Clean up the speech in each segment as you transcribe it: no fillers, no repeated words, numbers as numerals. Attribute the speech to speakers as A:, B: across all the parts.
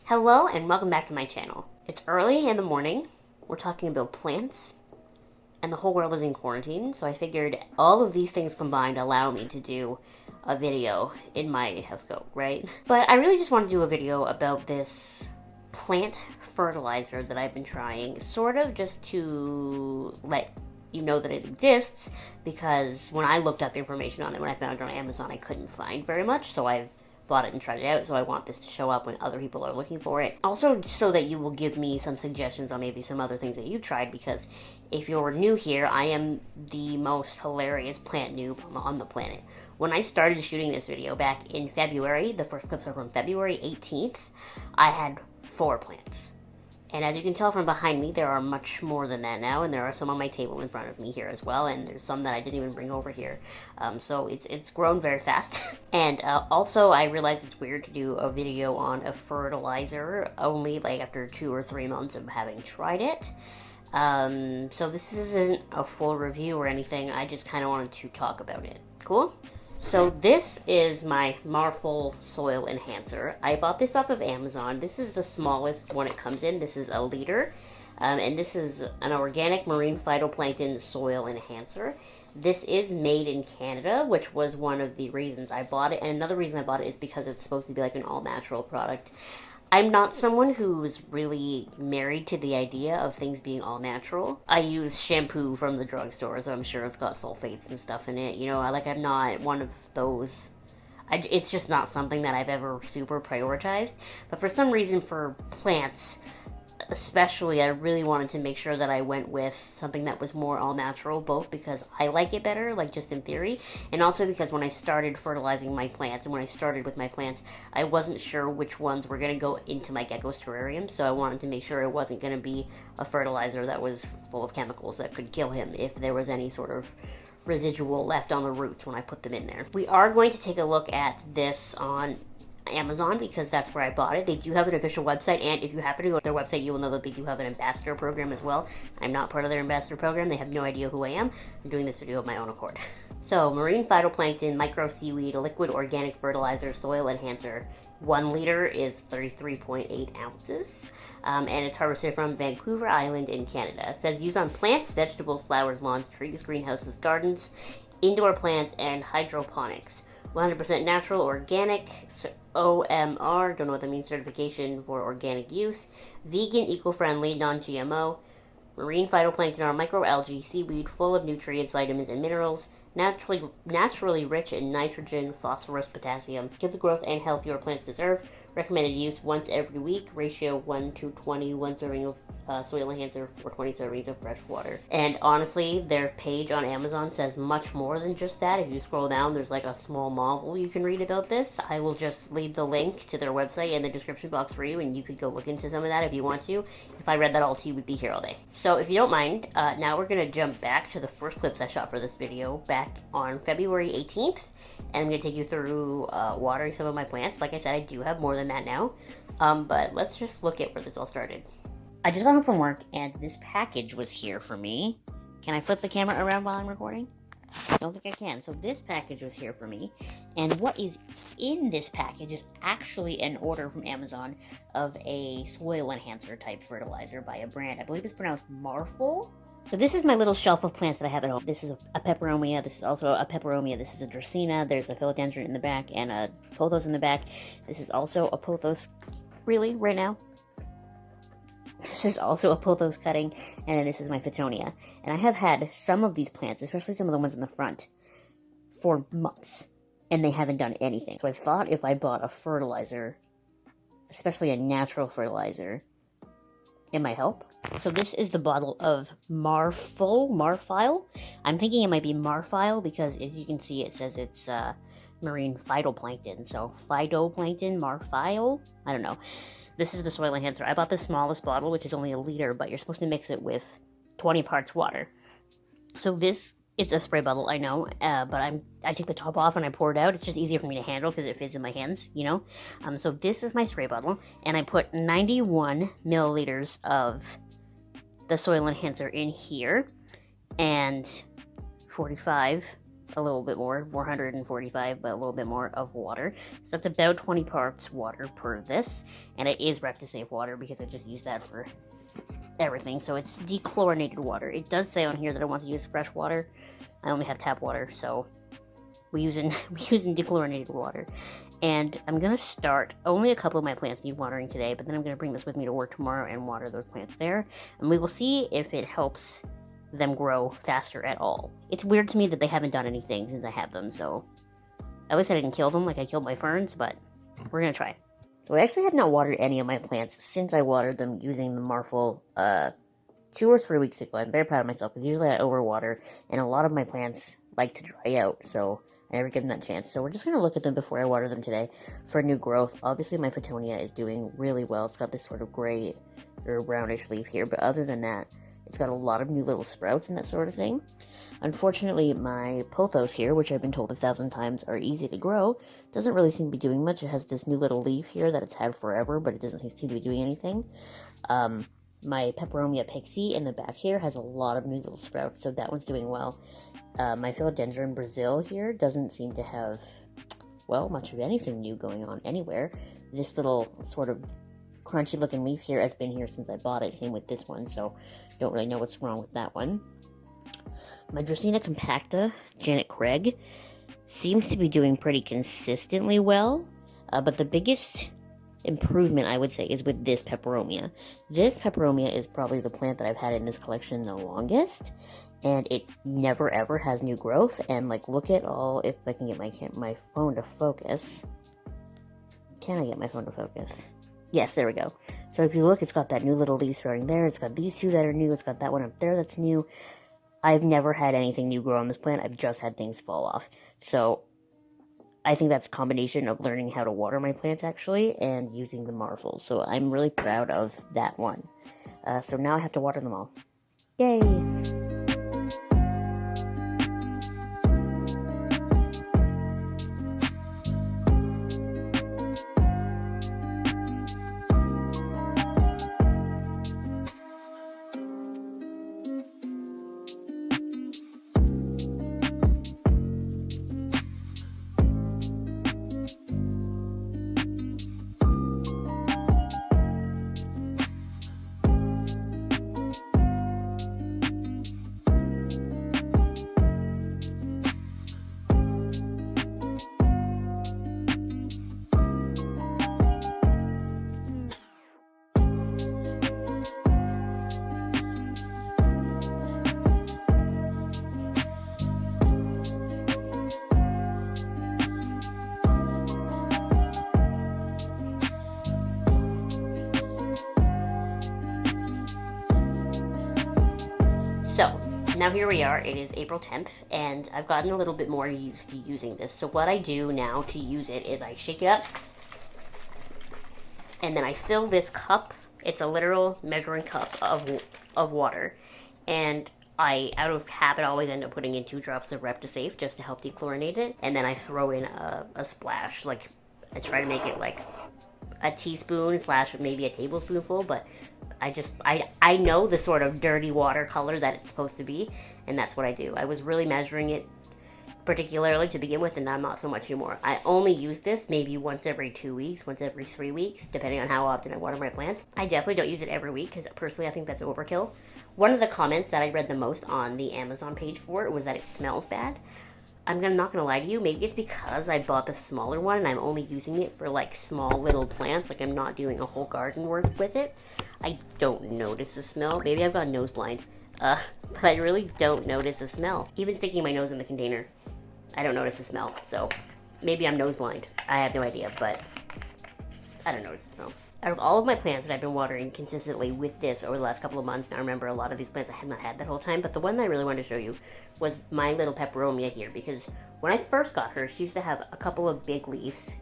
A: Hello and welcome back to my channel. It's early in the morning, we're talking about plants, and the whole world is in quarantine, so I figured all of these things combined allow me to do a video in my housecoat, right? But I really just want to do a video about this plant fertilizer that I've been trying, sort of just to let you know that it exists, because when I looked up information on it, when I found it on Amazon, I couldn't find very much, so I've bought it and tried it out, so I want this to show up when other people are looking for it. Also, so that you will give me some suggestions on maybe some other things that you tried, because if you're new here, I am the most hilarious plant noob on the planet. When I started shooting this video back in February, the first clips are from February 18th, I had 4 plants. And as you can tell from behind me, there are much more than that now, and there are some on my table in front of me here as well, and there's some that I didn't even bring over here. So it's grown very fast. And also, I realized it's weird to do a video on a fertilizer only like after 2 or 3 months of having tried it. So this isn't a full review or anything, I just kind of wanted to talk about it. Cool? So this is my Marphyl soil enhancer. I bought this off of Amazon. This is the smallest one it comes in. This is a liter. And this is an organic marine phytoplankton soil enhancer. This is made in Canada, which was one of the reasons I bought it. And another reason I bought it is because it's supposed to be like an all-natural product. I'm not someone who's really married to the idea of things being all natural. I use shampoo from the drugstore, so I'm sure it's got sulfates and stuff in it. You know, I'm not one of those. It's just not something that I've ever super prioritized. But for some reason, for plants, especially, I really wanted to make sure that I went with something that was more all-natural, both because I like it better, like just in theory, and also because when I started fertilizing my plants, and when I started with my plants, I wasn't sure which ones were going to go into my gecko's terrarium, so I wanted to make sure it wasn't going to be a fertilizer that was full of chemicals that could kill him if there was any sort of residual left on the roots when I put them in there. We are going to take a look at this on Amazon because that's where I bought it. They do have an official website, and if you happen to go to their website, you will know that they do have an ambassador program as well. I'm not part of their ambassador program. They have no idea who I am. I'm doing this video of my own accord. So, marine phytoplankton, micro seaweed, liquid organic fertilizer, soil enhancer. 1 liter is 33.8 ounces, and it's harvested from Vancouver Island in Canada. It says use on plants, vegetables, flowers, lawns, trees, greenhouses, gardens, indoor plants, and hydroponics. 100% natural, organic, OMR, don't know what that means, certification for organic use, vegan, eco-friendly, non-GMO, marine phytoplankton are microalgae, seaweed full of nutrients, vitamins, and minerals, naturally rich in nitrogen, phosphorus, potassium, give the growth and health your plants deserve, recommended use once every week, ratio 1:20, 1 serving of soil enhancer for 20 servings of fresh water. And honestly, their page on Amazon says much more than just that. If you scroll down, there's like a small novel you can read about this. I will just leave the link to their website in the description box for you, and you could go look into some of that if you want to. If I read that all to you, we'd be here all day. So if you don't mind, now we're going to jump back to the first clips I shot for this video back on February 18th, and I'm going to take you through watering some of my plants. Like I said, I do have more than that now, but let's just look at where this all started. I just got home from work, and this package was here for me. Can I flip the camera around while I'm recording? I don't think I can. So this package was here for me, and what is in this package is actually an order from Amazon of a soil enhancer type fertilizer by a brand. I believe it's pronounced Marphyl. So this is my little shelf of plants that I have at home. This is a pepperoni. This is also a pepperoni. This is a dracaena. There's a philodendron in the back and a pothos in the back. This is also a pothos. Really? Right now? This is also a pothos cutting, and then this is my fittonia. And I have had some of these plants, especially some of the ones in the front, for months, and they haven't done anything. So I thought if I bought a fertilizer, especially a natural fertilizer, it might help. So this is the bottle of Marphyl. I'm thinking it might be Marphyl because as you can see, it says it's marine phytoplankton. So phytoplankton, Marphyl, I don't know. This is the soil enhancer. I bought the smallest bottle, which is only a liter, but you're supposed to mix it with 20 parts water. So this is a spray bottle, I know, but I take the top off and I pour it out. It's just easier for me to handle because it fits in my hands, you know? So this is my spray bottle, and I put 91 milliliters of the soil enhancer in here, and 45 a little bit more, 445, but a little bit more of water. So that's about 20 parts water per this, and it is Rectisafe water because I just use that for everything. So it's dechlorinated water. It does say on here that I want to use fresh water. I only have tap water, so we're using dechlorinated water. And I'm gonna start, only a couple of my plants need watering today, but then I'm gonna bring this with me to work tomorrow and water those plants there, and we will see if it helps them grow faster at all. It's weird to me that they haven't done anything since I had them, so at least I didn't kill them like I killed my ferns, but we're gonna try. So I actually have not watered any of my plants since I watered them using the Marphyl 2 or 3 weeks ago. I'm very proud of myself because usually I overwater, and a lot of my plants like to dry out, so I never give them that chance. So we're just going to look at them before I water them today for new growth. Obviously my fittonia is doing really well. It's got this sort of gray or brownish leaf here, but other than that, it's got a lot of new little sprouts and that sort of thing. Unfortunately, my pothos here, which I've been told 1,000 times are easy to grow, doesn't really seem to be doing much. It has this new little leaf here that it's had forever, but it doesn't seem to be doing anything. My pepperoni pixie in the back here has a lot of new little sprouts, so that one's doing well. My philodendron Brazil here doesn't seem to have, well, much of anything new going on anywhere. This little sort of crunchy looking leaf here has been here since I bought it, same with this one, so don't really know what's wrong with that one. My dracaena compacta, Janet Craig, seems to be doing pretty consistently well, but the biggest improvement, I would say, is with this peperomia. This peperomia is probably the plant that I've had in this collection the longest, and it never ever has new growth. And like, look at all, if I can get my phone to focus. Can I get my phone to focus? Yes, there we go. So if you look, it's got that new little leaf starting there. It's got these two that are new. It's got that one up there that's new. I've never had anything new grow on this plant. I've just had things fall off. So I think that's a combination of learning how to water my plants, actually, and using the Marphyl. So I'm really proud of that one. So now I have to water them all. Yay! So, now here we are, it is April 10th, and I've gotten a little bit more used to using this. So what I do now to use it is I shake it up, and then I fill this cup. It's a literal measuring cup of water, and I, out of habit, always end up putting in 2 drops of Rectisafe just to help dechlorinate it, and then I throw in a splash. Like, I try to make it like a teaspoon / maybe a tablespoonful, but I know the sort of dirty water color that it's supposed to be, and that's what I do. I was really measuring it particularly to begin with, and I'm not so much anymore. I only use this maybe once every 2 weeks, once every 3 weeks, depending on how often I water my plants. I definitely don't use it every week, because personally I think that's overkill. One of the comments that I read the most on the Amazon page for it was that it smells bad. I'm not gonna lie to you, maybe it's because I bought the smaller one and I'm only using it for like small little plants, like I'm not doing a whole garden work with it. I don't notice the smell. Maybe I've got nose blind, but I really don't notice the smell. Even sticking my nose in the container, I don't notice the smell, so maybe I'm nose blind. I have no idea, but I don't notice the smell. Out of all of my plants that I've been watering consistently with this over the last couple of months, now remember a lot of these plants I have not had that whole time, but the one that I really wanted to show you was my little pepperomia here, because when I first got her, she used to have a couple of big leaves,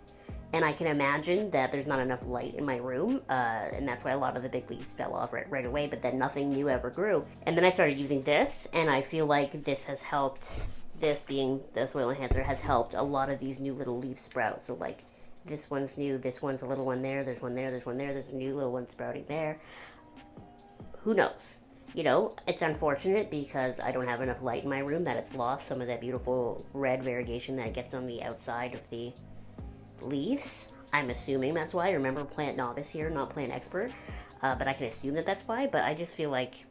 A: and I can imagine that there's not enough light in my room, and that's why a lot of the big leaves fell off right away, but then nothing new ever grew. And then I started using this, and I feel like this has helped, this being the soil enhancer, has helped a lot of these new little leaf sprouts. So like, this one's new, this one's a little one there, there's one there, there's one there, there's a new little one sprouting there. Who knows? you know, it's unfortunate because I don't have enough light in my room that it's lost some of that beautiful red variegation that gets on the outside of the leaves. I'm assuming that's why. Remember, plant novice here, not plant expert. But I can assume that that's why. But I just feel like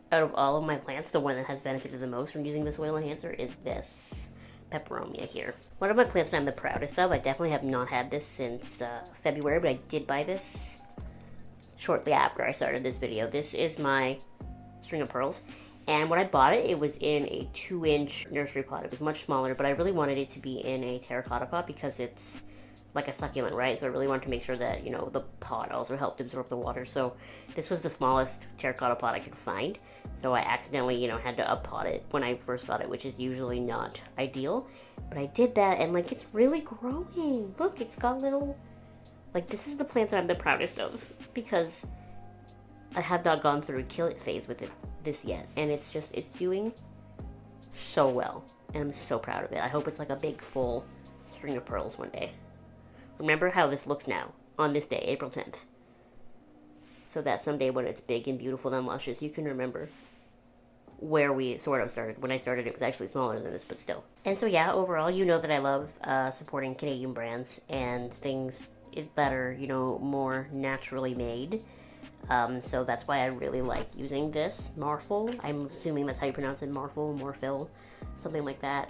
A: out of all of my plants, the one that has benefited the most from using the soil enhancer is this pepperoni here. One of my plants that I'm the proudest of. I definitely have not had this since February, but I did buy this shortly after I started this video. This is my string of pearls. And when I bought it, it was in a 2-inch nursery pot. It was much smaller, but I really wanted it to be in a terracotta pot because it's like a succulent, right? So I really wanted to make sure that, you know, the pot also helped absorb the water. So this was the smallest terracotta pot I could find. So I accidentally, you know, had to up-pot it when I first got it, which is usually not ideal. But I did that, and, like, it's really growing. Look, it's got little... Like, this is the plant that I'm the proudest of because I have not gone through a kill it phase with this yet. And it's doing so well. And I'm so proud of it. I hope it's like a big, full string of pearls one day. Remember how this looks now, on this day, April 10th. So that someday when it's big and beautiful and luscious, you can remember where we sort of started. When I started, it was actually smaller than this, but still. And so yeah, overall, you know that I love supporting Canadian brands and things that are, you know, more naturally made. So that's why I really like using this, Marphyl. I'm assuming that's how you pronounce it, Marphyl, something like that.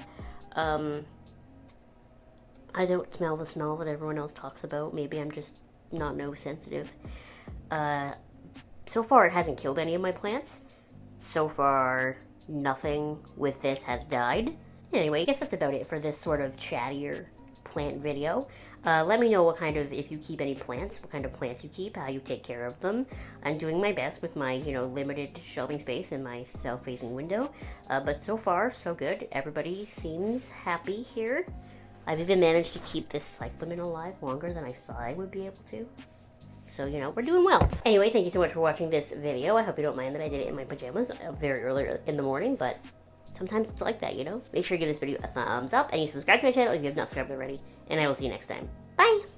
A: I don't smell the smell that everyone else talks about. Maybe I'm just not nose sensitive. So far, it hasn't killed any of my plants. So far, nothing with this has died. Anyway, I guess that's about it for this sort of chattier plant video. Let me know what kind of, if you keep any plants, what kind of plants you keep, how you take care of them. I'm doing my best with my, you know, limited shelving space and my south-facing window. But so far, so good. Everybody seems happy here. I've even managed to keep this cyclamen alive longer than I thought I would be able to. So, you know, we're doing well. Anyway, thank you so much for watching this video. I hope you don't mind that I did it in my pajamas very early in the morning, but sometimes it's like that, you know? Make sure you give this video a thumbs up and you subscribe to my channel if you have not subscribed already. And I will see you next time. Bye!